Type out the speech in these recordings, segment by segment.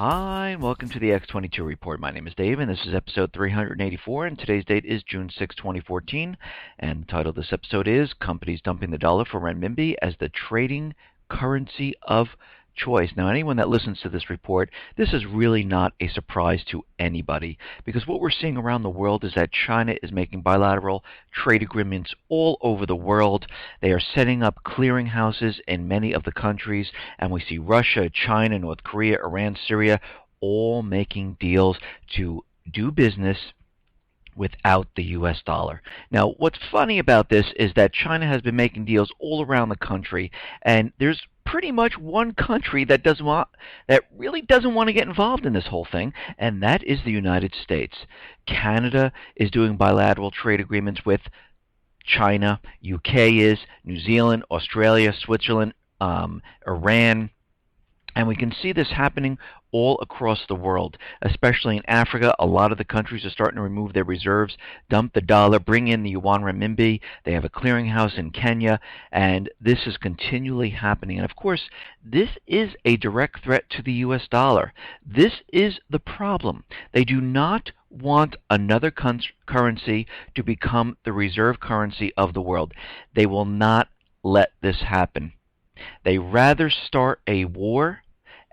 Hi, and welcome to the X22 Report. My name is Dave, and this is episode 384, and today's date is June 6, 2014, and the title of this episode is Companies Dumping the Dollar for Renminbi as the Trading Currency of Choice. Now, anyone that listens to this report, this is really not a surprise to anybody, because what we're seeing around the world is that China is making bilateral trade agreements all over the world. They are setting up clearinghouses in many of the countries, and we see Russia, China, North Korea, Iran, Syria all making deals to do business without the US dollar. Now, what's funny about this is that China has been making deals all around the country, and there's pretty much one country that really doesn't want to get involved in this whole thing, and that is the United States. Canada is doing bilateral trade agreements with China. UK is, New Zealand, Australia, Switzerland, Iran. And we can see this happening all across the world, especially in Africa. A lot of the countries are starting to remove their reserves, dump the dollar, bring in the yuan renminbi. They have a clearinghouse in Kenya, and this is continually happening. And of course, this is a direct threat to the US dollar. This is the problem. They do not want another currency to become the reserve currency of the world. They will not let this happen. They rather start a war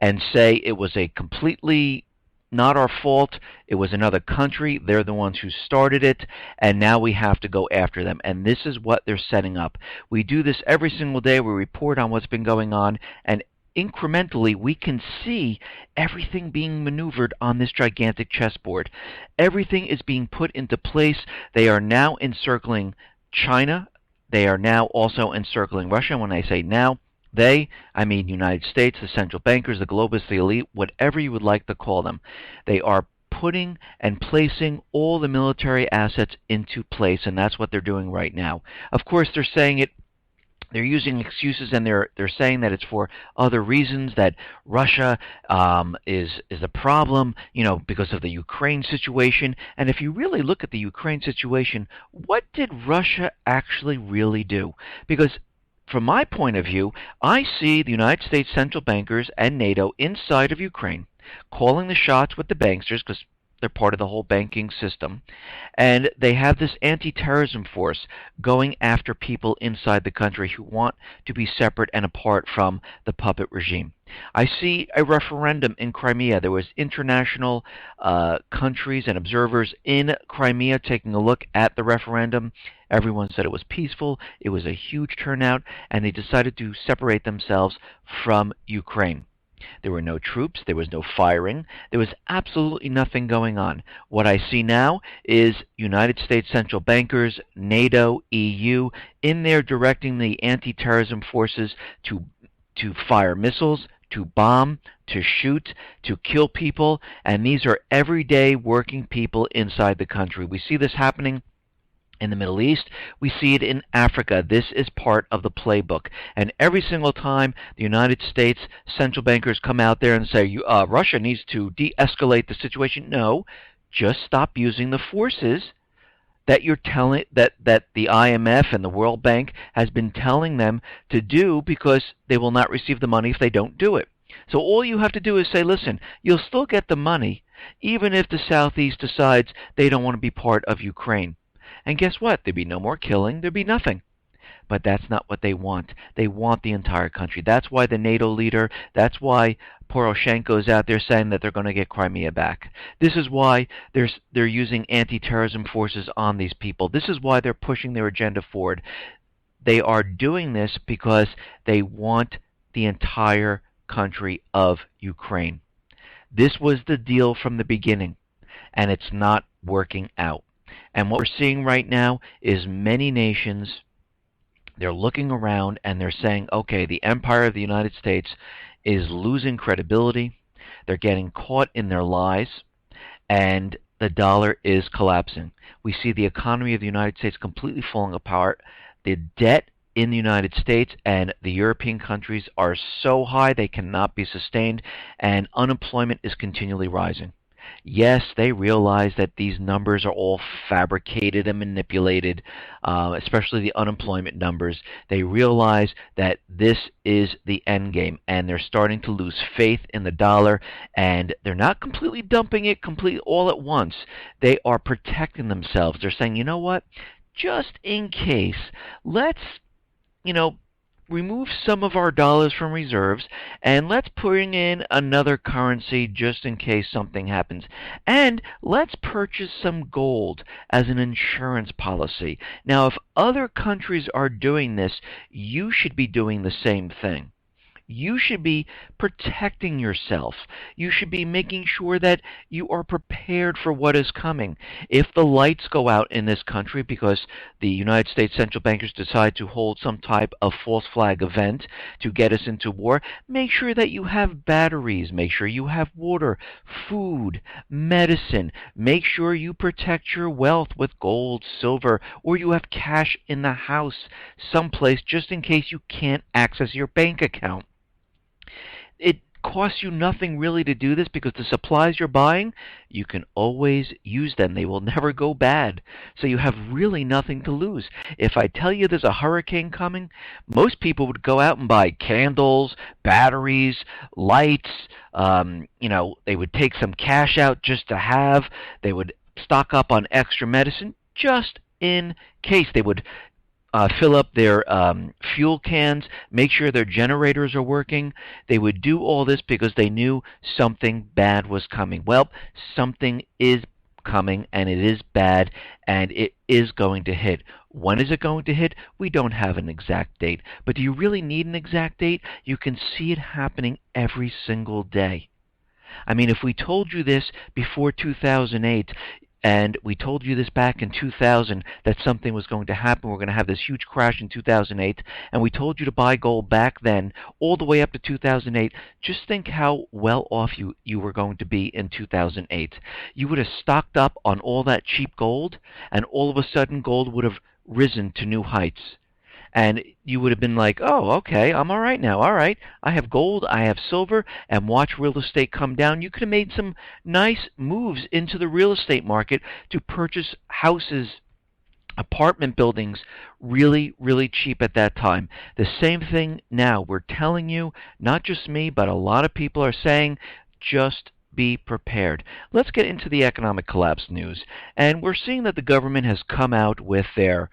and say it was a completely not our fault, it was another country, they're the ones who started it, and now we have to go after them. And this is what they're setting up. We do this every single day. We report on what's been going on, and incrementally we can see everything being maneuvered on this gigantic chessboard. Everything is being put into place. They are now encircling China. They are now also encircling Russia. When I say now, I mean United States, the central bankers, the globalists, the elite, whatever you would like to call them. They are putting and placing all the military assets into place, and that's what they're doing right now. Of course, they're using excuses, and they're saying that it's for other reasons, that Russia is a problem, because of the Ukraine situation. And if you really look at the Ukraine situation, what did Russia actually really do? Because from my point of view, I see the United States central bankers and NATO inside of Ukraine calling the shots with the banksters, because they're part of the whole banking system, and they have this anti-terrorism force going after people inside the country who want to be separate and apart from the puppet regime. I see a referendum in Crimea. There was international countries and observers in Crimea taking a look at the referendum. Everyone said it was peaceful. It was a huge turnout, and they decided to separate themselves from Ukraine. There were no troops. There was no firing. There was absolutely nothing going on. What I see now is United States central bankers, NATO, EU, in there directing the anti-terrorism forces to fire missiles, to bomb, to shoot, to kill people, and these are everyday working people inside the country. We see this happening in the Middle East. We see it in Africa. This is part of the playbook. And every single time the United States central bankers come out there and say, Russia needs to de-escalate the situation, no, just stop using the forces that you're telling that the IMF and the World Bank has been telling them to do, because they will not receive the money if they don't do it. So all you have to do is say, listen, you'll still get the money even if the Southeast decides they don't want to be part of Ukraine. And guess what? There'd be no more killing. There'd be nothing. But that's not what they want. They want the entire country. That's why the NATO leader, that's why Poroshenko is out there saying that they're going to get Crimea back. This is why they're using anti-terrorism forces on these people. This is why they're pushing their agenda forward. They are doing this because they want the entire country of Ukraine. This was the deal from the beginning, and it's not working out. And what we're seeing right now is many nations, they're looking around and they're saying, okay, the empire of the United States is losing credibility. They're getting caught in their lies, and the dollar is collapsing. We see the economy of the United States completely falling apart. The debt in the United States and the European countries are so high they cannot be sustained, and unemployment is continually rising. Yes, they realize that these numbers are all fabricated and manipulated, especially the unemployment numbers. They realize that this is the end game, and they're starting to lose faith in the dollar, and they're not completely dumping it completely all at once. They are protecting themselves. They're saying, you know what? Just in case, let's you know, remove some of our dollars from reserves and let's bring in another currency just in case something happens. And let's purchase some gold as an insurance policy. Now, if other countries are doing this, you should be doing the same thing. You should be protecting yourself. You should be making sure that you are prepared for what is coming. If the lights go out in this country because the United States central bankers decide to hold some type of false flag event to get us into war, make sure that you have batteries. Make sure you have water, food, medicine. Make sure you protect your wealth with gold, silver, or you have cash in the house someplace just in case you can't access your bank account. It costs you nothing really to do this because the supplies you're buying, you can always use them. They will never go bad. So you have really nothing to lose. If I tell you there's a hurricane coming, most people would go out and buy candles, batteries, lights. They would take some cash out just to have. They would stock up on extra medicine just in case. They would fill up their fuel cans, make sure their generators are working. They would do all this because they knew something bad was coming. Well, something is coming, and it is bad, and it is going to hit. When is it going to hit? We don't have an exact date. But do you really need an exact date? You can see it happening every single day. I mean, if we told you this before 2008, and we told you this back in 2000 that something was going to happen, we're going to have this huge crash in 2008, and we told you to buy gold back then all the way up to 2008, just think how well off you were going to be in 2008. You would have stocked up on all that cheap gold, and all of a sudden gold would have risen to new heights. And you would have been like, oh, okay, I'm all right now. All right, I have gold, I have silver, and watch real estate come down. You could have made some nice moves into the real estate market to purchase houses, apartment buildings, really, really cheap at that time. The same thing now. We're telling you, not just me, but a lot of people are saying, just be prepared. Let's get into the economic collapse news. And we're seeing that the government has come out with their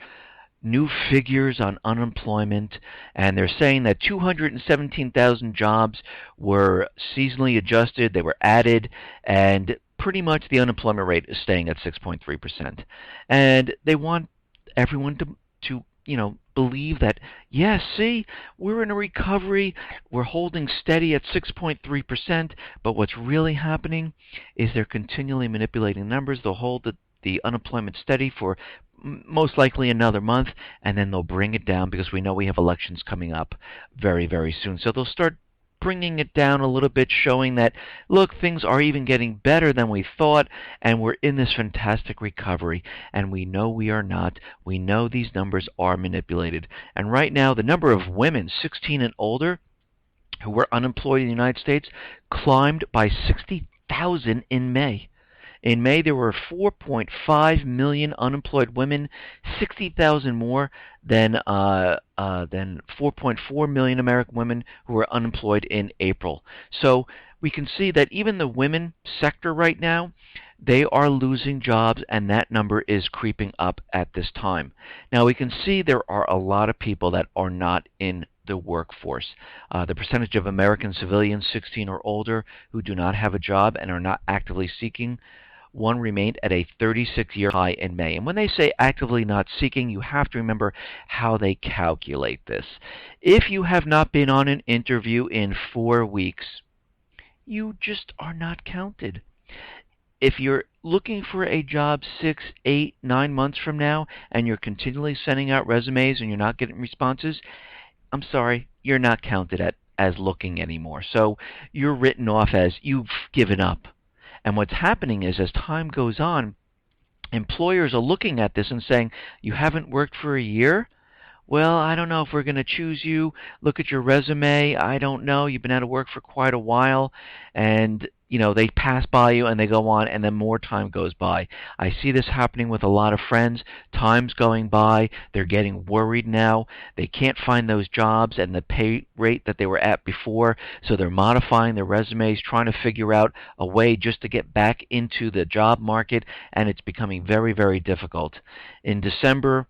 new figures on unemployment, and they're saying that 217,000 jobs were seasonally adjusted, they were added, and pretty much the unemployment rate is staying at 6.3%. And they want everyone to believe that, yes, see, we're in a recovery, we're holding steady at 6.3%, but what's really happening is they're continually manipulating numbers. They'll hold the unemployment steady for most likely another month, and then they'll bring it down because we know we have elections coming up very, very soon. So they'll start bringing it down a little bit, showing that, look, things are even getting better than we thought, and we're in this fantastic recovery. And we know we are not. We know these numbers are manipulated. And right now, the number of women 16 and older who were unemployed in the United States climbed by 60,000 in May. In May, there were 4.5 million unemployed women, 60,000 more than 4.4 million American women who were unemployed in April. So we can see that even the women sector right now, they are losing jobs, and that number is creeping up at this time. Now we can see there are a lot of people that are not in the workforce. The percentage of American civilians 16 or older who do not have a job and are not actively seeking one remained at a 36-year high in May. And when they say actively not seeking, you have to remember how they calculate this. If you have not been on an interview in 4 weeks, you just are not counted. If you're looking for a job 6, 8, 9 months from now, and you're continually sending out resumes and you're not getting responses, I'm sorry, you're not counted as looking anymore. So you're written off as you've given up. And what's happening is, as time goes on, employers are looking at this and saying, you haven't worked for a year? Well, I don't know if we're going to choose you. Look at your resume. I don't know. You've been out of work for quite a while. And they pass by you and they go on, and then more time goes by. I see this happening with a lot of friends. Time's going by. They're getting worried now. They can't find those jobs and the pay rate that they were at before, so they're modifying their resumes, trying to figure out a way just to get back into the job market, and it's becoming very, very difficult. In December,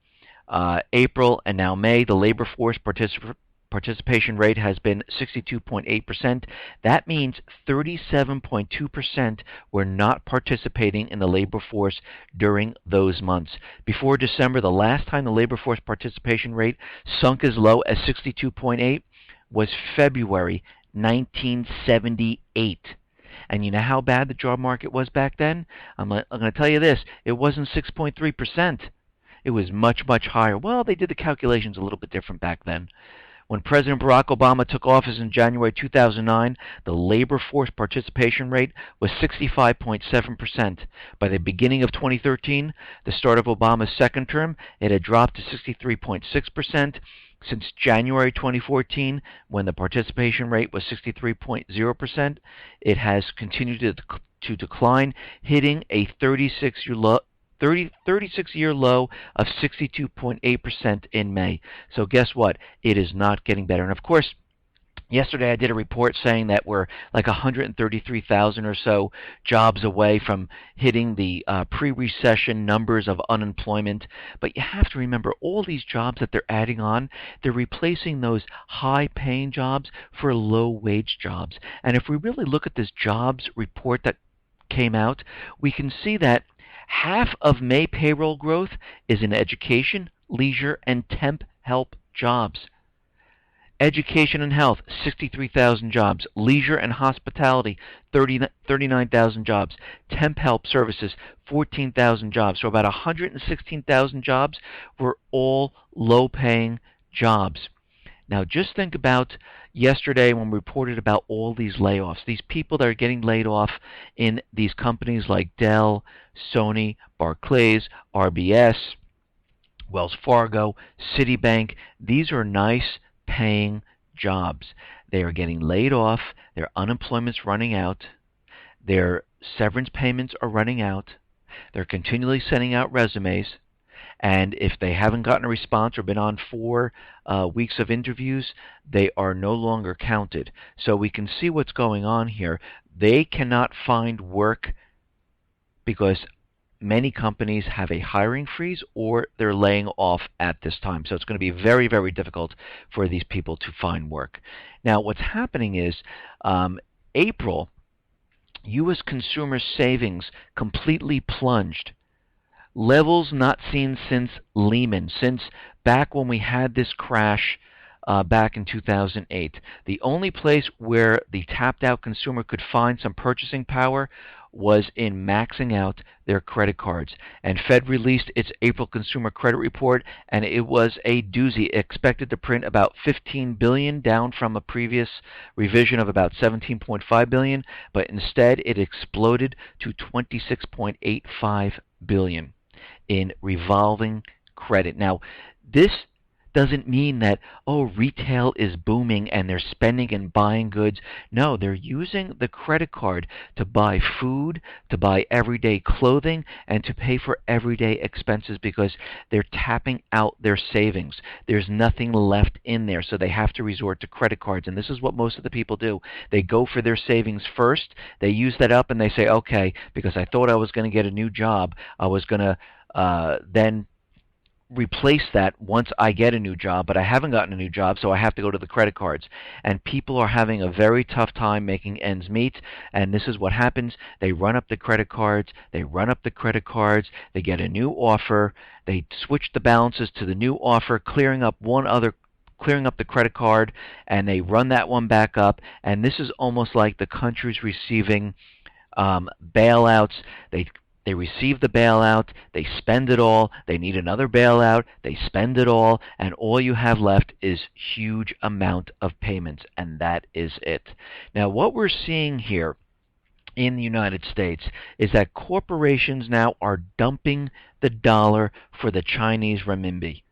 April, and now May, the labor force participation rate has been 62.8%. That means 37.2% were not participating in the labor force during those months. Before December, the last time the labor force participation rate sunk as low as 62.8 was February 1978. And you know how bad the job market was back then? I'm going to tell you this. It wasn't 6.3%. It was much, much higher. Well, they did the calculations a little bit different back then. When President Barack Obama took office in January 2009, the labor force participation rate was 65.7%. By the beginning of 2013, the start of Obama's second term, it had dropped to 63.6%. Since January 2014, when the participation rate was 63.0%, it has continued to decline, hitting a 36-year low of 62.8% in May. So guess what? It is not getting better. And of course, yesterday I did a report saying that we're like 133,000 or so jobs away from hitting the pre-recession numbers of unemployment. But you have to remember, all these jobs that they're adding on, they're replacing those high-paying jobs for low-wage jobs. And if we really look at this jobs report that came out, we can see that half of May payroll growth is in education, leisure, and temp help jobs. Education and health, 63,000 jobs. Leisure and hospitality, 39,000 jobs. Temp help services, 14,000 jobs. So about 116,000 jobs were all low-paying jobs. Now just think about yesterday when we reported about all these layoffs, these people that are getting laid off in these companies like Dell, Sony, Barclays, RBS, Wells Fargo, Citibank. These are nice paying jobs. They are getting laid off, their unemployment's running out, their severance payments are running out, they're continually sending out resumes, and if they haven't gotten a response or been on 4 weeks of interviews, they are no longer counted. So we can see what's going on here. They cannot find work because many companies have a hiring freeze or they're laying off at this time. So it's going to be very, very difficult for these people to find work. Now what's happening is April, U.S. consumer savings completely plunged. Levels not seen since Lehman, since back when we had this crash back in 2008. The only place where the tapped out consumer could find some purchasing power was in maxing out their credit cards. And Fed released its April consumer credit report, and it was a doozy. It expected to print about $15 billion, down from a previous revision of about $17.5 billion, but instead it exploded to $26.85 billion in revolving credit. Now, this doesn't mean that, oh, retail is booming and they're spending and buying goods. No, they're using the credit card to buy food, to buy everyday clothing, and to pay for everyday expenses because they're tapping out their savings. There's nothing left in there, so they have to resort to credit cards. And this is what most of the people do. They go for their savings first, they use that up, and they say, okay, because I thought I was going to get a new job, I was going to then replace that once I get a new job, but I haven't gotten a new job, so I have to go to the credit cards. And people are having a very tough time making ends meet, and this is what happens. They run up the credit cards, they get a new offer, they switch the balances to the new offer, clearing up the credit card, and they run that one back up, and this is almost like the country's receiving bailouts. They receive the bailout, they spend it all, they need another bailout, they spend it all, and all you have left is huge amount of payments, and that is it. Now, what we're seeing here in the United States is that corporations now are dumping the dollar for the Chinese renminbi.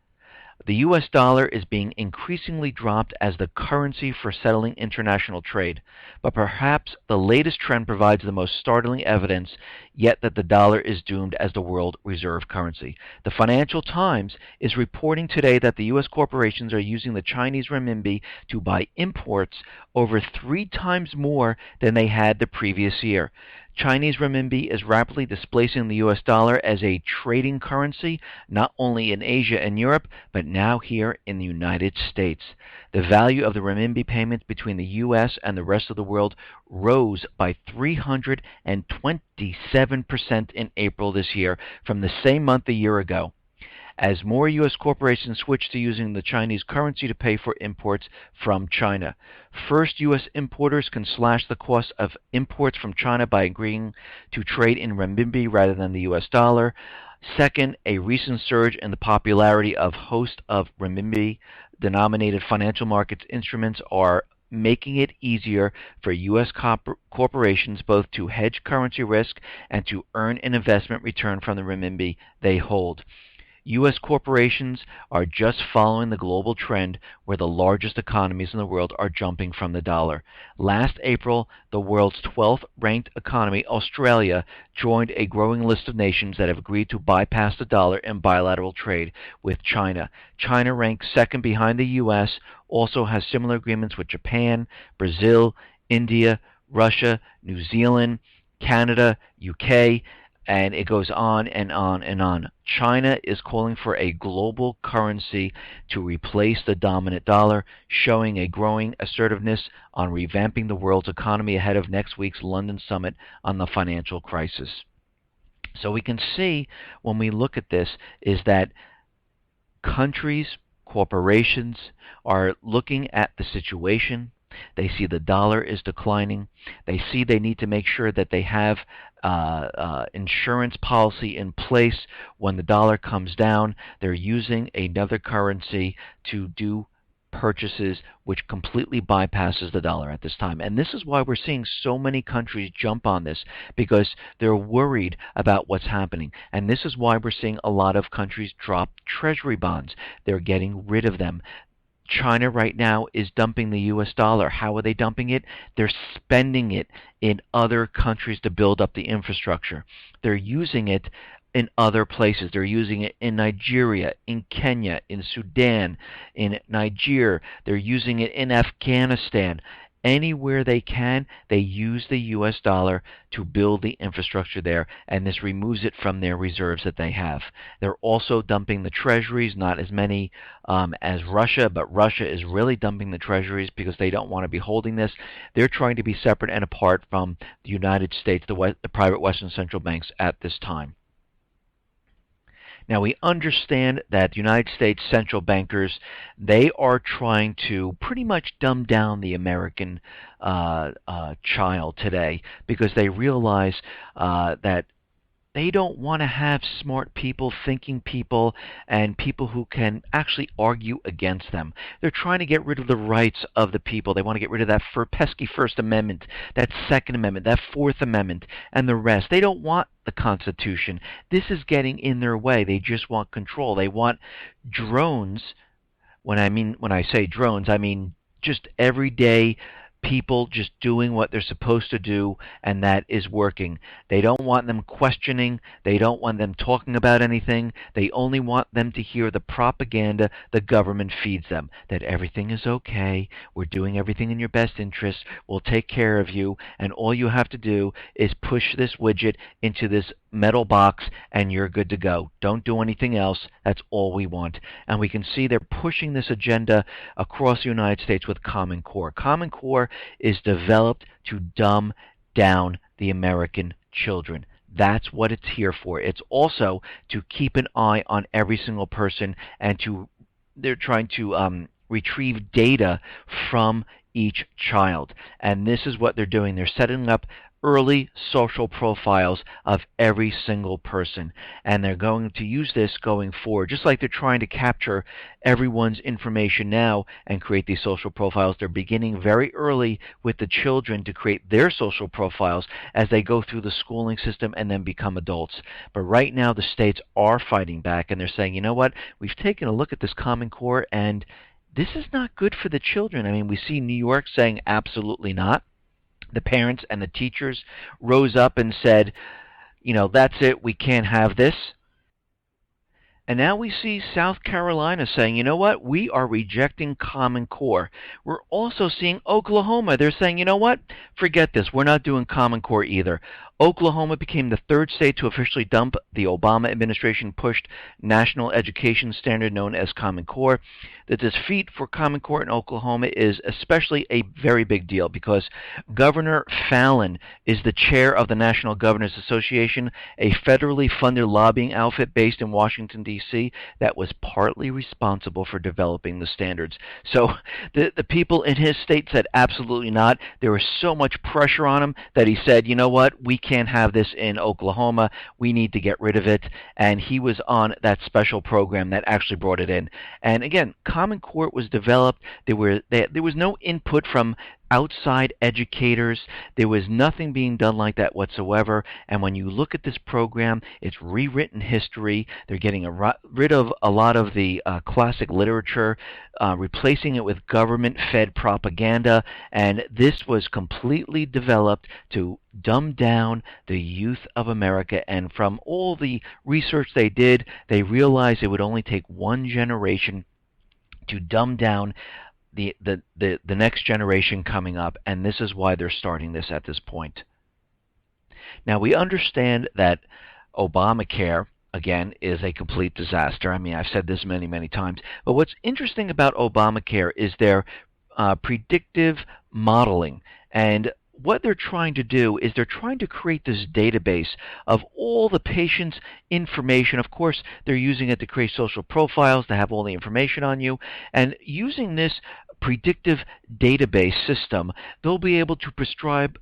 The U.S. dollar is being increasingly dropped as the currency for settling international trade, but perhaps the latest trend provides the most startling evidence yet that the dollar is doomed as the world reserve currency. The Financial Times is reporting today that the U.S. corporations are using the Chinese renminbi to buy imports over 3 times more than they had the previous year. Chinese renminbi is rapidly displacing the U.S. dollar as a trading currency, not only in Asia and Europe, but now here in the United States. The value of the renminbi payments between the U.S. and the rest of the world rose by 327% in April this year from the same month a year ago, as more U.S. corporations switch to using the Chinese currency to pay for imports from China. First, U.S. importers can slash the cost of imports from China by agreeing to trade in renminbi rather than the U.S. dollar. Second, a recent surge in the popularity of host of renminbi-denominated financial markets instruments are making it easier for U.S. corporations both to hedge currency risk and to earn an investment return from the renminbi they hold. U.S. corporations are just following the global trend where the largest economies in the world are jumping from the dollar. Last April, the world's 12th ranked economy, Australia, joined a growing list of nations that have agreed to bypass the dollar in bilateral trade with China. China ranks second behind the U.S., also has similar agreements with Japan, Brazil, India, Russia, New Zealand, Canada, UK, and it goes on and on and on. China is calling for a global currency to replace the dominant dollar, showing a growing assertiveness on revamping the world's economy ahead of next week's London summit on the financial crisis. So we can see when we look at this is that countries, corporations are looking at the situation. They see the dollar is declining. They see they need to make sure that they have insurance policy in place when the dollar comes down. They're using another currency to do purchases which completely bypasses the dollar at this time. And this is why we're seeing so many countries jump on this, because they're worried about what's happening. And this is why we're seeing a lot of countries drop treasury bonds. They're getting rid of them. China right now is dumping the U.S. dollar. How are they dumping it? They're spending it in other countries to build up the infrastructure. They're using it in other places. They're using it in Nigeria, in Kenya, in Sudan, in Niger. They're using it in Afghanistan. Anywhere they can, they use the U.S. dollar to build the infrastructure there, and this removes it from their reserves that they have. They're also dumping the treasuries, not as many as Russia, but Russia is really dumping the treasuries because they don't want to be holding this. They're trying to be separate and apart from the United States, the private Western central banks at this time. Now, we understand that United States central bankers, they are trying to pretty much dumb down the American child today, because they realize that they don't want to have smart people, thinking people, and people who can actually argue against them. They're trying to get rid of the rights of the people. They want to get rid of that pesky First Amendment, that Second Amendment, that Fourth Amendment, and the rest. They don't want the Constitution. This is getting in their way. They just want control. They want drones. When I say drones, I mean just everyday people just doing what they're supposed to do, and that is working. They don't want them questioning. They don't want them talking about anything. They only want them to hear the propaganda the government feeds them, that everything is okay, we're doing everything in your best interest, we'll take care of you, and all you have to do is push this widget into this metal box and you're good to go. Don't do anything else. That's all we want. And we can see they're pushing this agenda across the United States with Common Core. Common Core is developed to dumb down the American children. That's what it's here for. It's also to keep an eye on every single person, and they're trying to retrieve data from each child. And this is what they're doing. They're setting up early social profiles of every single person. And they're going to use this going forward. Just like they're trying to capture everyone's information now and create these social profiles, they're beginning very early with the children to create their social profiles as they go through the schooling system and then become adults. But right now the states are fighting back, and they're saying, you know what, we've taken a look at this Common Core, and this is not good for the children. I mean, we see New York saying absolutely not. The parents and the teachers rose up and said, you know, that's it, we can't have this. And now we see South Carolina saying, you know what, we are rejecting Common Core. We're also seeing Oklahoma. They're saying, you know what, forget this, we're not doing Common Core either. Oklahoma became the third state to officially dump the Obama administration pushed national education standard known as Common Core. The defeat for Common Core in Oklahoma is especially a very big deal because Governor Fallin is the chair of the National Governors Association, a federally funded lobbying outfit based in Washington, D.C. that was partly responsible for developing the standards. So the people in his state said absolutely not. There was so much pressure on him that he said, you know what, we can't have this in Oklahoma. We need to get rid of it. And he was on that special program that actually brought it in. And again, Common Core was developed. There was no input from outside educators. There was nothing being done like that whatsoever. And when you look at this program, it's rewritten history. They're getting rid of a lot of the classic literature, replacing it with government-fed propaganda. And this was completely developed to dumb down the youth of America. And from all the research they did, they realized it would only take one generation to dumb down the next generation coming up, and this is why they're starting this at this point. Now, we understand that Obamacare, again, is a complete disaster. I mean, I've said this many, many times. But what's interesting about Obamacare is their predictive modeling. And what they're trying to do is they're trying to create this database of all the patient's information. Of course, they're using it to create social profiles, to have all the information on you. And using this predictive database system, they'll be able to prescribe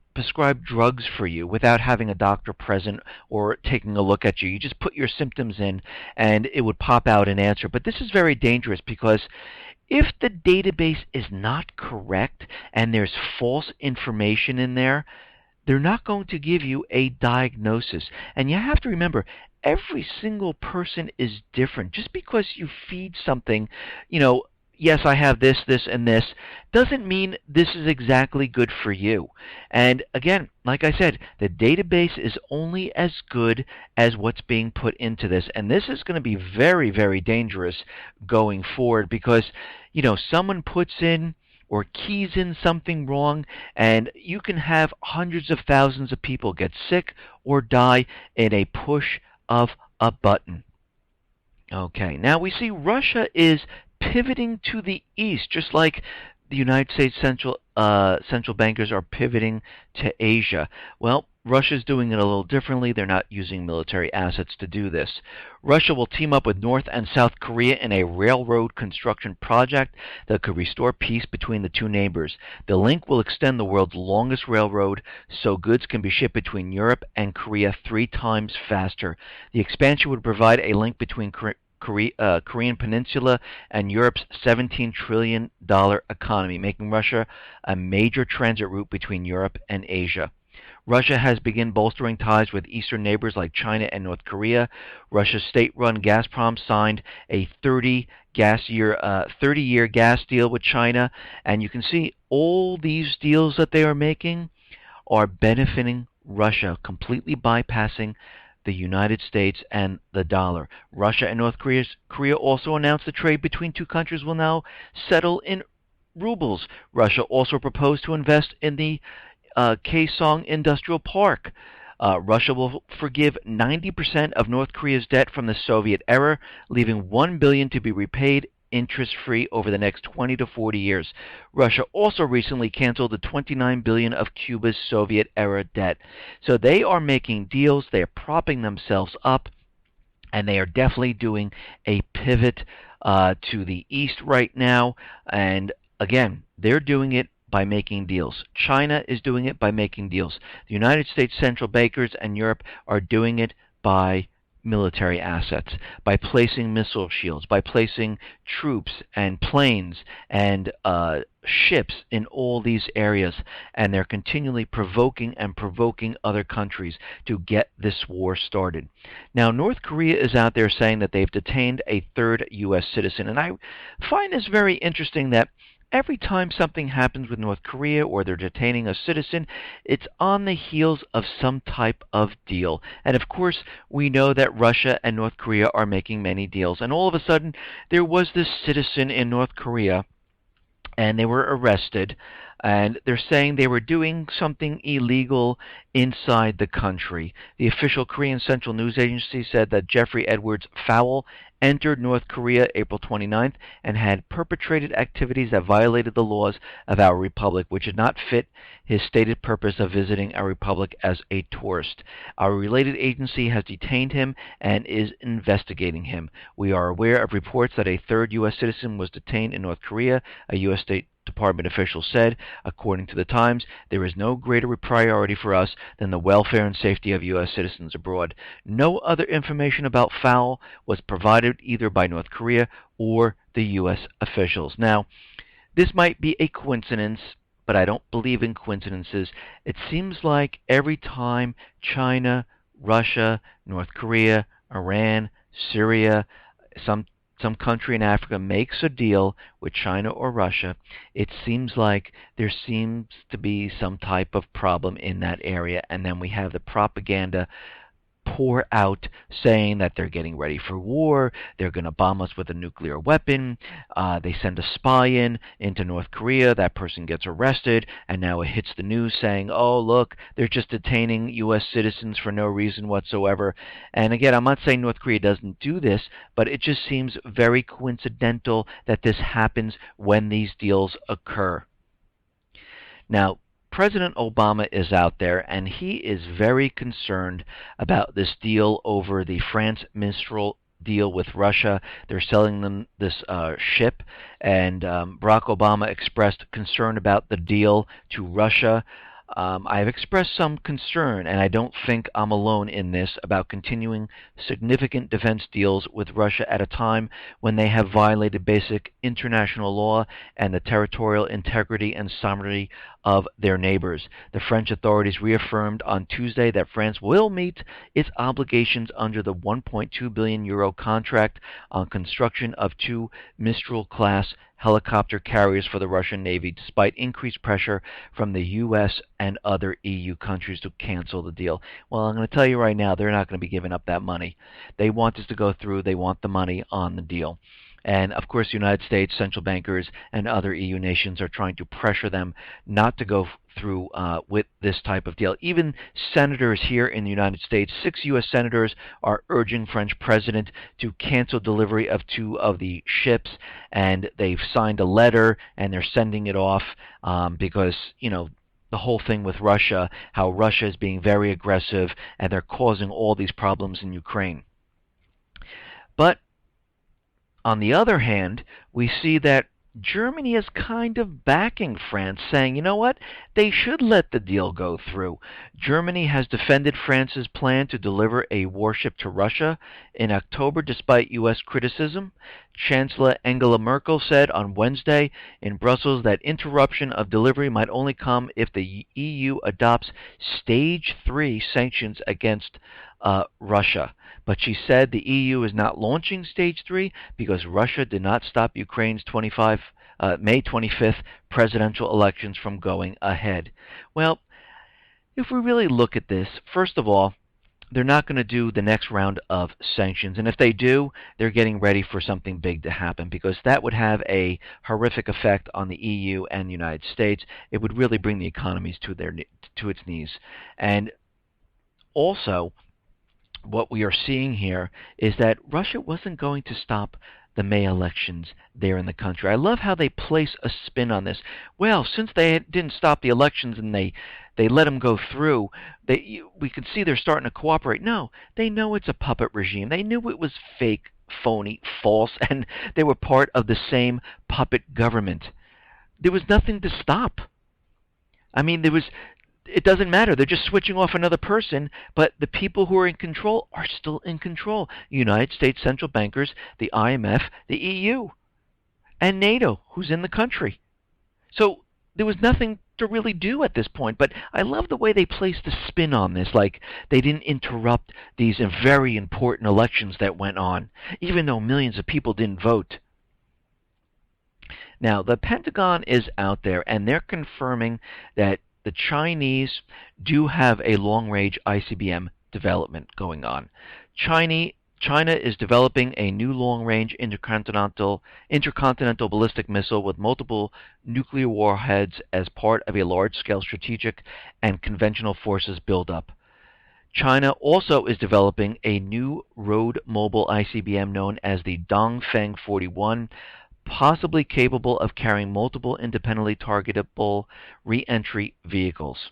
drugs for you without having a doctor present or taking a look at you. You just put your symptoms in and it would pop out an answer. But this is very dangerous because if the database is not correct and there's false information in there, they're not going to give you a diagnosis. And you have to remember, every single person is different. Just because you feed something, you know, yes, I have this, this, and this, doesn't mean this is exactly good for you. And again, like I said, the database is only as good as what's being put into this. And this is going to be very, very dangerous going forward because, you know, someone puts in or keys in something wrong, and you can have hundreds of thousands of people get sick or die in a push of a button. Okay, now we see Russia is pivoting to the east, just like the United States central bankers are pivoting to Asia. Well, Russia's doing it a little differently. They're not using military assets to do this. Russia will team up with North and South Korea in a railroad construction project that could restore peace between the two neighbors. The link will extend the world's longest railroad so goods can be shipped between Europe and Korea 3 times faster. The expansion would provide a link between Korean Peninsula and Europe's $17 trillion economy, making Russia a major transit route between Europe and Asia. Russia has begun bolstering ties with eastern neighbors like China and North Korea. Russia's state-run Gazprom signed a 30-year gas deal with China, and you can see all these deals that they are making are benefiting Russia, completely bypassing the United States and the dollar. Russia and North Korea also announced the trade between two countries will now settle in rubles. Russia also proposed to invest in the Kaesong Industrial Park. Russia will forgive 90% of North Korea's debt from the Soviet era, leaving $1 billion to be repaid interest-free over the next 20 to 40 years. Russia also recently canceled the $29 billion of Cuba's Soviet-era debt. So they are making deals, they are propping themselves up, and they are definitely doing a pivot to the east right now. And again, they're doing it by making deals. China is doing it by making deals. The United States central bankers and Europe are doing it by military assets, by placing missile shields, by placing troops and planes and ships in all these areas, and they're continually provoking other countries to get this war started. Now, North Korea is out there saying that they've detained a third U.S. citizen, and I find this very interesting that every time something happens with North Korea or they're detaining a citizen, it's on the heels of some type of deal. And of course, we know that Russia and North Korea are making many deals. And all of a sudden, there was this citizen in North Korea, and they were arrested, and they're saying they were doing something illegal inside the country. The official Korean Central News Agency said that Jeffrey Edwards Fowle entered North Korea April 29th and had perpetrated activities that violated the laws of our republic, which did not fit his stated purpose of visiting our republic as a tourist. Our related agency has detained him and is investigating him. We are aware of reports that a third U.S. citizen was detained in North Korea, a U.S. State Department official said. According to the Times, there is no greater priority for us than the welfare and safety of U.S. citizens abroad. No other information about Fowle was provided either by North Korea or the U.S. officials. Now, this might be a coincidence, but I don't believe in coincidences. It seems like every time China, Russia, North Korea, Iran, Syria, some country in Africa makes a deal with China or Russia, it seems like there seems to be some type of problem in that area, and then we have the propaganda pour out saying that they're getting ready for war, they're going to bomb us with a nuclear weapon, they send a spy into North Korea, that person gets arrested, and now it hits the news saying, oh look, they're just detaining U.S. citizens for no reason whatsoever. And again, I'm not saying North Korea doesn't do this, but it just seems very coincidental that this happens when these deals occur. Now, President Obama is out there, and he is very concerned about this deal over the France Mistral deal with Russia. They're selling them this ship, and Barack Obama expressed concern about the deal to Russia. I've expressed some concern, and I don't think I'm alone in this, about continuing significant defense deals with Russia at a time when they have violated basic international law and the territorial integrity and sovereignty of their neighbors. The French authorities reaffirmed on Tuesday that France will meet its obligations under the €1.2 billion contract on construction of 2 Mistral-class helicopter carriers for the Russian Navy, despite increased pressure from the U.S. and other EU countries to cancel the deal. Well, I'm going to tell you right now, they're not going to be giving up that money. They want this to go through. They want the money on the deal. And, of course, the United States central bankers and other EU nations are trying to pressure them not to go through with this type of deal. Even senators here in the United States, 6 U.S. senators are urging French president to cancel delivery of 2 of the ships, and they've signed a letter, and they're sending it off because, you know, the whole thing with Russia, how Russia is being very aggressive, and they're causing all these problems in Ukraine. But on the other hand, we see that Germany is kind of backing France, saying, you know what, they should let the deal go through. Germany has defended France's plan to deliver a warship to Russia in October despite U.S. criticism. Chancellor Angela Merkel said on Wednesday in Brussels that interruption of delivery might only come if the EU adopts Stage 3 sanctions against Russia. But she said the EU is not launching Stage 3 because Russia did not stop Ukraine's May 25th presidential elections from going ahead. Well, if we really look at this, first of all, they're not going to do the next round of sanctions. And if they do, they're getting ready for something big to happen, because that would have a horrific effect on the EU and the United States. It would really bring the economies to its knees. And also, what we are seeing here is that Russia wasn't going to stop the May elections there in the country. I love how they place a spin on this. Well, since they didn't stop the elections and they let them go through, we can see they're starting to cooperate. No, they know it's a puppet regime. They knew it was fake, phony, false, and they were part of the same puppet government. There was nothing to stop. I mean, it doesn't matter. They're just switching off another person, but the people who are in control are still in control. United States central bankers, the IMF, the EU, and NATO, who's in the country. So there was nothing to really do at this point, but I love the way they placed the spin on this, like they didn't interrupt these very important elections that went on, even though millions of people didn't vote. Now, the Pentagon is out there, and they're confirming that the Chinese do have a long-range ICBM development going on. China is developing a new long-range intercontinental ballistic missile with multiple nuclear warheads as part of a large-scale strategic and conventional forces buildup. China also is developing a new road-mobile ICBM known as the Dongfeng 41, possibly capable of carrying multiple independently targetable re-entry vehicles.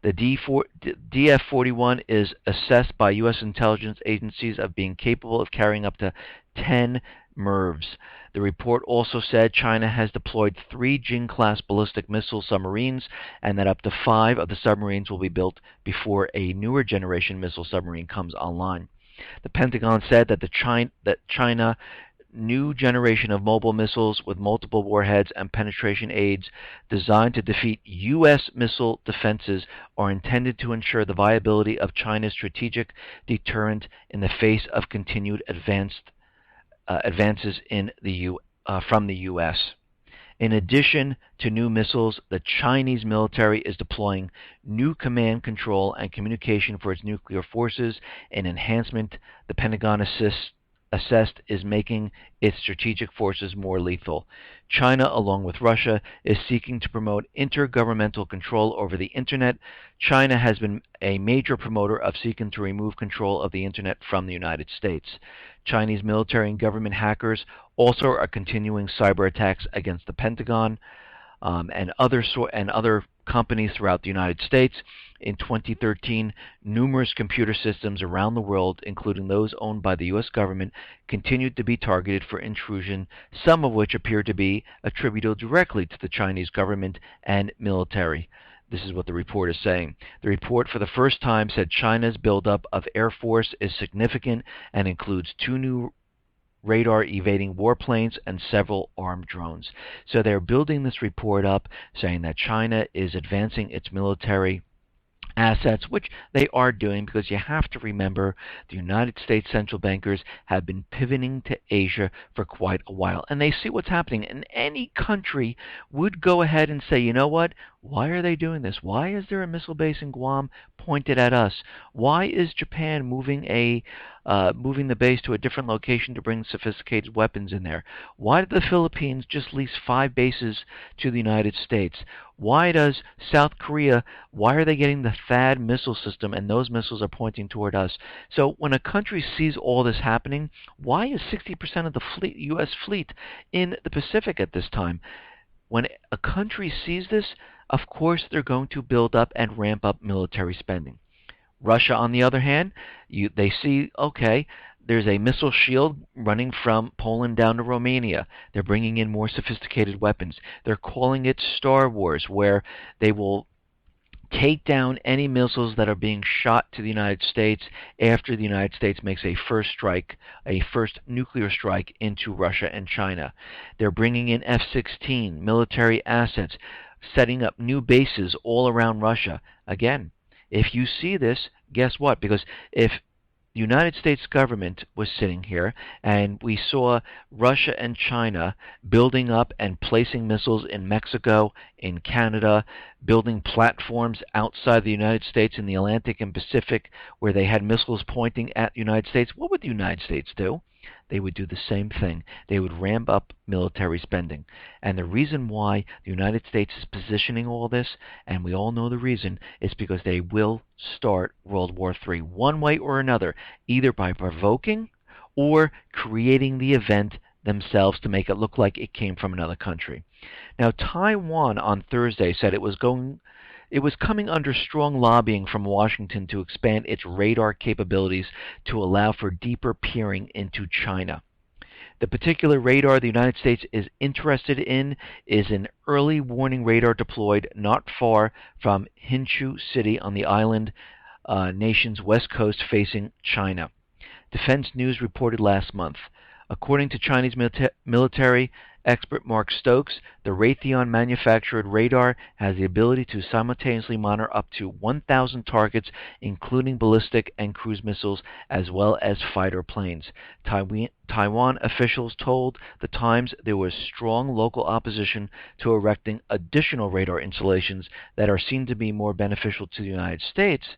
The DF-41 is assessed by U.S. intelligence agencies of being capable of carrying up to 10 MIRVs. The report also said China has deployed 3 Jing-class ballistic missile submarines and that up to 5 of the submarines will be built before a newer generation missile submarine comes online. The Pentagon said that China new generation of mobile missiles with multiple warheads and penetration aids designed to defeat U.S. missile defenses are intended to ensure the viability of China's strategic deterrent in the face of continued advances from the U.S. In addition to new missiles, the Chinese military is deploying new command, control, and communication for its nuclear forces, an enhancement the Pentagon assessed is making its strategic forces more lethal. China, along with Russia, is seeking to promote intergovernmental control over the Internet. China has been a major promoter of seeking to remove control of the Internet from the United States. Chinese military and government hackers also are continuing cyber attacks against the Pentagon and other companies throughout the United States. In 2013, numerous computer systems around the world, including those owned by the U.S. government, continued to be targeted for intrusion, some of which appear to be attributable directly to the Chinese government and military. This is what the report is saying. The report for the first time said China's buildup of Air Force is significant and includes 2 new radar evading warplanes and several armed drones. So they're building this report up saying that China is advancing its military assets, which they are doing, because you have to remember the United States central bankers have been pivoting to Asia for quite a while, and they see what's happening. And any country would go ahead and say, you know what, why are they doing this? Why is there a missile base in Guam pointed at us? Why is Japan moving the base to a different location to bring sophisticated weapons in there? Why did the Philippines just lease 5 bases to the United States? Why does South Korea, why are they getting the THAAD missile system and those missiles are pointing toward us? So when a country sees all this happening, why is 60% of the U.S. fleet in the Pacific at this time? When a country sees this, of course they're going to build up and ramp up military spending. Russia, on the other hand, they see, okay, there's a missile shield running from Poland down to Romania. They're bringing in more sophisticated weapons. They're calling it Star Wars, where they will take down any missiles that are being shot to the United States after the United States makes a first nuclear strike into Russia and China. They're bringing in F-16 military assets, setting up new bases all around Russia. Again, if you see this, guess what? Because if the United States government was sitting here and we saw Russia and China building up and placing missiles in Mexico, in Canada, building platforms outside the United States in the Atlantic and Pacific where they had missiles pointing at the United States, what would the United States do? They would do the same thing. They would ramp up military spending. And the reason why the United States is positioning all this, and we all know the reason, is because they will start World War III one way or another, either by provoking or creating the event themselves to make it look like it came from another country. Now, Taiwan on Thursday said it was coming under strong lobbying from Washington to expand its radar capabilities to allow for deeper peering into China. The particular radar the United States is interested in is an early warning radar deployed not far from Hsinchu City on the island nation's west coast facing China. Defense News reported last month. According to Chinese military expert Mark Stokes, the Raytheon manufactured radar has the ability to simultaneously monitor up to 1,000 targets, including ballistic and cruise missiles, as well as fighter planes. Taiwan officials told the Times there was strong local opposition to erecting additional radar installations that are seen to be more beneficial to the United States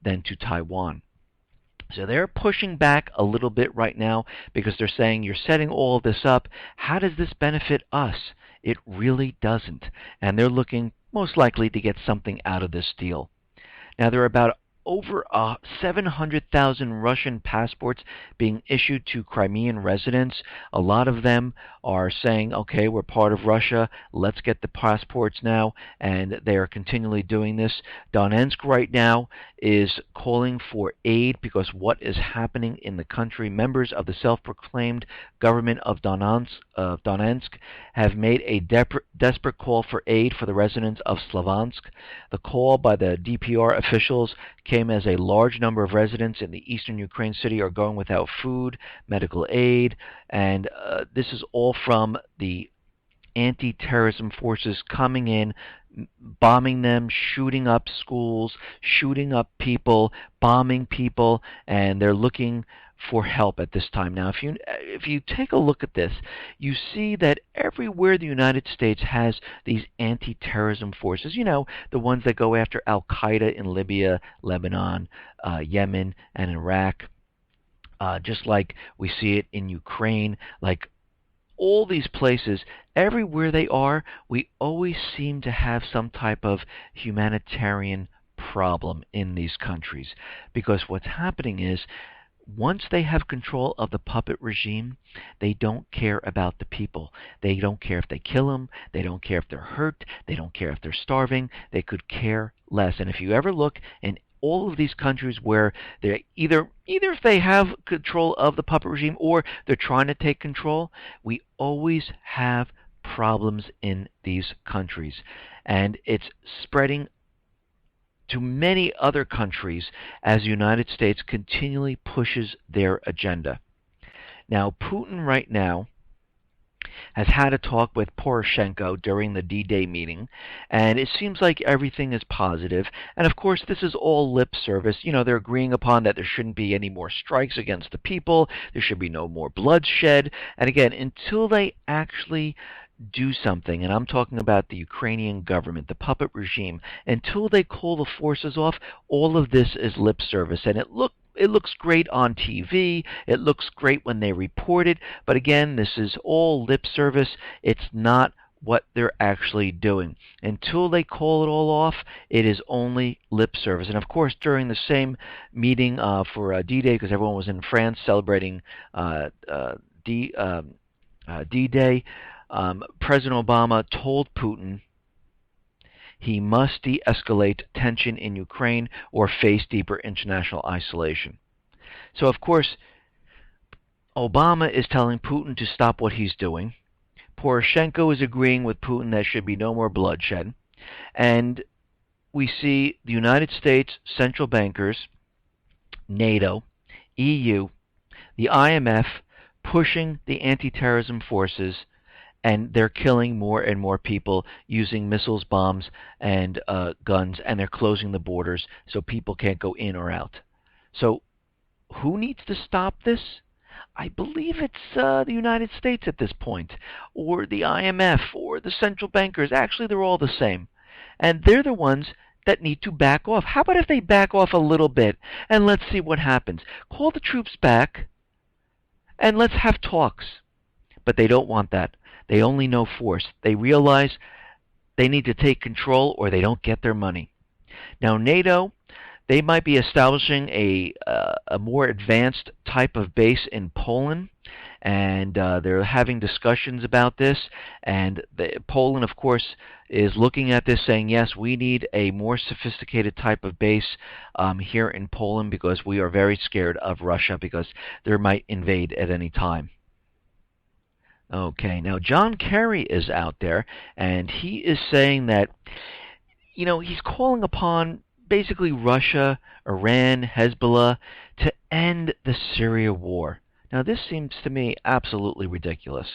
than to Taiwan. So they're pushing back a little bit right now because they're saying you're setting all of this up. How does this benefit us? It really doesn't. And they're looking most likely to get something out of this deal. Now, there are about over 700,000 Russian passports being issued to Crimean residents. A lot of them are saying, okay, we're part of Russia, let's get the passports now, and they are continually doing this. Donetsk right now is calling for aid because what is happening in the country. Members of the self-proclaimed government of Donetsk have made a desperate call for aid for the residents of Slavyansk. The call by the DPR officials came as a large number of residents in the eastern Ukraine city are going without food, medical aid, and this is all from the anti-terrorism forces coming in, bombing them, shooting up schools, shooting up people, bombing people, and they're looking for help at this time. Now, if you take a look at this, you see that everywhere the United States has these anti-terrorism forces, you know, the ones that go after Al-Qaeda in Libya, Lebanon, Yemen, and Iraq, just like we see it in Ukraine, like all these places, everywhere they are, we always seem to have some type of humanitarian problem in these countries. Because what's happening is, once they have control of the puppet regime, they don't care about the people. They don't care if they kill them. They don't care if they're hurt. They don't care if they're starving. They could care less. And if you ever look in all of these countries where they're either if they have control of the puppet regime or they're trying to take control, we always have problems in these countries. And it's spreading to many other countries as the United States continually pushes their agenda. Now, Putin right now has had a talk with Poroshenko during the D-Day meeting, and it seems like everything is positive. And of course, this is all lip service. You know, they're agreeing upon that there shouldn't be any more strikes against the people, there should be no more bloodshed. And again, until they actually do something, and I'm talking about the Ukrainian government, the puppet regime, until they call the forces off, all of this is lip service. And it looks great on TV, it looks great when they report it, but again, this is all lip service. It's not what they're actually doing. Until they call it all off, it is only lip service. And of course, during the same meeting for D-Day, because everyone was in France celebrating D-Day, President Obama told Putin he must de-escalate tension in Ukraine or face deeper international isolation. So, of course, Obama is telling Putin to stop what he's doing. Poroshenko is agreeing with Putin there should be no more bloodshed. And we see the United States central bankers, NATO, EU, the IMF pushing the anti-terrorism forces, and they're killing more and more people using missiles, bombs, and guns, and they're closing the borders so people can't go in or out. So who needs to stop this? I believe it's the United States at this point, or the IMF, or the central bankers. Actually, they're all the same. And they're the ones that need to back off. How about if they back off a little bit, and let's see what happens? Call the troops back, and let's have talks. But they don't want that. They only know force. They realize they need to take control or they don't get their money. Now, NATO, they might be establishing a more advanced type of base in Poland, and they're having discussions about this. And Poland, of course, is looking at this saying, yes, we need a more sophisticated type of base here in Poland because we are very scared of Russia because they might invade at any time. Okay, now John Kerry is out there, and he is saying that, he's calling upon basically Russia, Iran, Hezbollah to end the Syria war. Now, this seems to me absolutely ridiculous.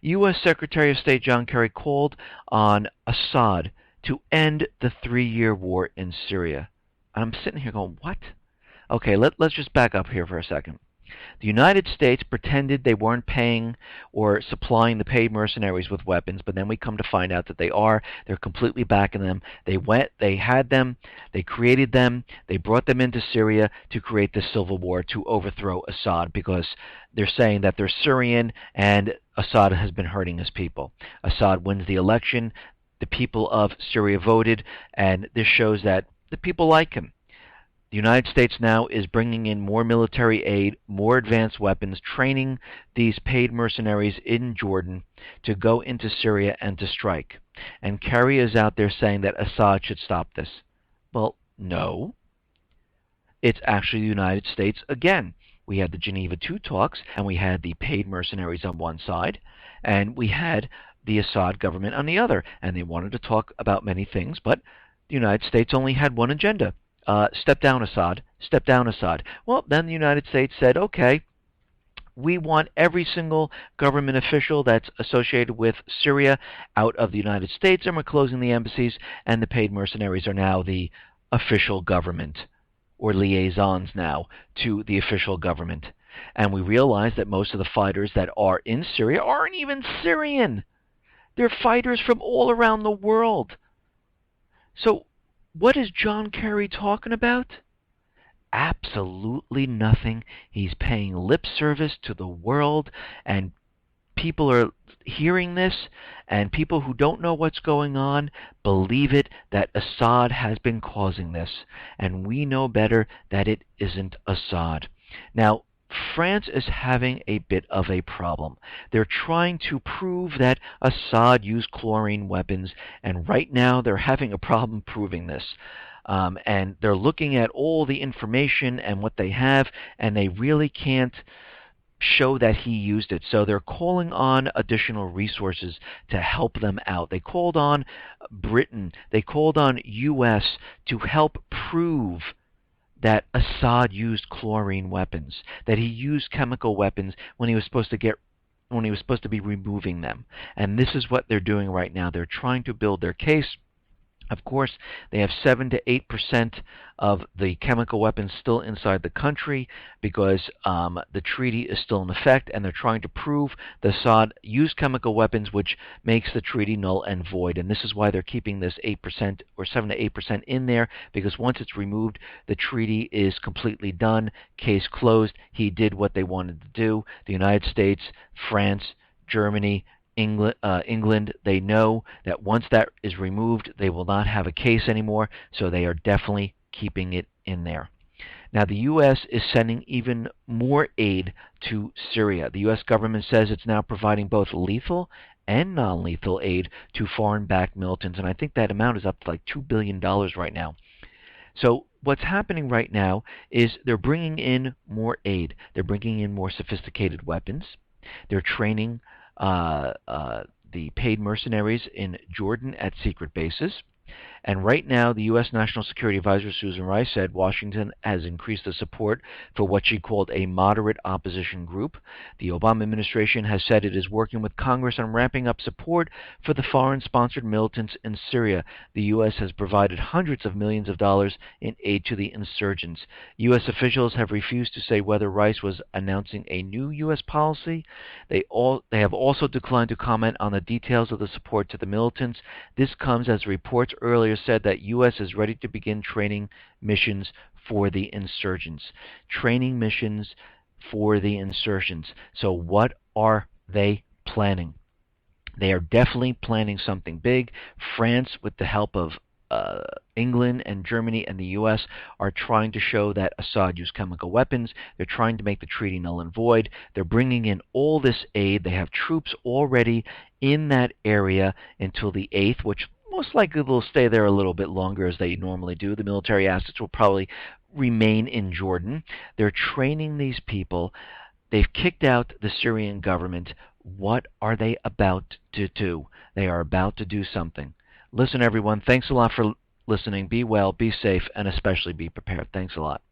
U.S. Secretary of State John Kerry called on Assad to end the 3-year war in Syria. And I'm sitting here going, what? Okay, let's just back up here for a second. The United States pretended they weren't paying or supplying the paid mercenaries with weapons, but then we come to find out that they are. They're completely backing them. They had them, they created them, they brought them into Syria to create this civil war to overthrow Assad because they're saying that they're Syrian and Assad has been hurting his people. Assad wins the election, the people of Syria voted, and this shows that the people like him. The United States now is bringing in more military aid, more advanced weapons, training these paid mercenaries in Jordan to go into Syria and to strike. And Kerry is out there saying that Assad should stop this. Well, no. It's actually the United States again. We had the Geneva II talks, and we had the paid mercenaries on one side, and we had the Assad government on the other. And they wanted to talk about many things, but the United States only had one agenda. Step down, Assad. Step down, Assad. Well, then the United States said, okay, we want every single government official that's associated with Syria out of the United States, and we're closing the embassies, and the paid mercenaries are now the official government, or liaisons now to the official government. And we realize that most of the fighters that are in Syria aren't even Syrian. They're fighters from all around the world. So what is John Kerry talking about? Absolutely nothing. He's paying lip service to the world, and people are hearing this, and people who don't know what's going on believe it, that Assad has been causing this, and we know better that it isn't Assad. Now, France is having a bit of a problem. They're trying to prove that Assad used chlorine weapons, and right now they're having a problem proving this. And they're looking at all the information and what they have, and they really can't show that he used it. So they're calling on additional resources to help them out. They called on Britain, they called on U.S. to help prove that Assad used chlorine weapons, that he used chemical weapons when he was supposed to be removing them. And this is what they're doing right now. They're trying to build their case. Of course, they have 7 to 8% of the chemical weapons still inside the country because the treaty is still in effect, and they're trying to prove that Assad used chemical weapons, which makes the treaty null and void. And this is why they're keeping this 8% or 7 to 8% in there, because once it's removed, the treaty is completely done, case closed. He did what they wanted to do. The United States, France, Germany, England, they know that once that is removed, they will not have a case anymore, so they are definitely keeping it in there. Now, the U.S. is sending even more aid to Syria. The U.S. government says it's now providing both lethal and non-lethal aid to foreign-backed militants, and I think that amount is up to like $2 billion right now. So what's happening right now is they're bringing in more aid. They're bringing in more sophisticated weapons. They're training the paid mercenaries in Jordan at secret bases. And right now, the U.S. National Security Advisor Susan Rice said Washington has increased the support for what she called a moderate opposition group. The Obama administration has said it is working with Congress on ramping up support for the foreign-sponsored militants in Syria. The U.S. has provided hundreds of millions of dollars in aid to the insurgents. U.S. officials have refused to say whether Rice was announcing a new U.S. policy. They have also declined to comment on the details of the support to the militants. This comes as reports earlier said that U.S. is ready to begin training missions for the insurgents. Training missions for the insurgents. So what are they planning? They are definitely planning something big. France, with the help of England and Germany and the U.S., are trying to show that Assad used chemical weapons. They're trying to make the treaty null and void. They're bringing in all this aid. They have troops already in that area until the 8th, which most likely they'll stay there a little bit longer as they normally do. The military assets will probably remain in Jordan. They're training these people. They've kicked out the Syrian government. What are they about to do? They are about to do something. Listen, everyone, thanks a lot for listening. Be well, be safe, and especially be prepared. Thanks a lot.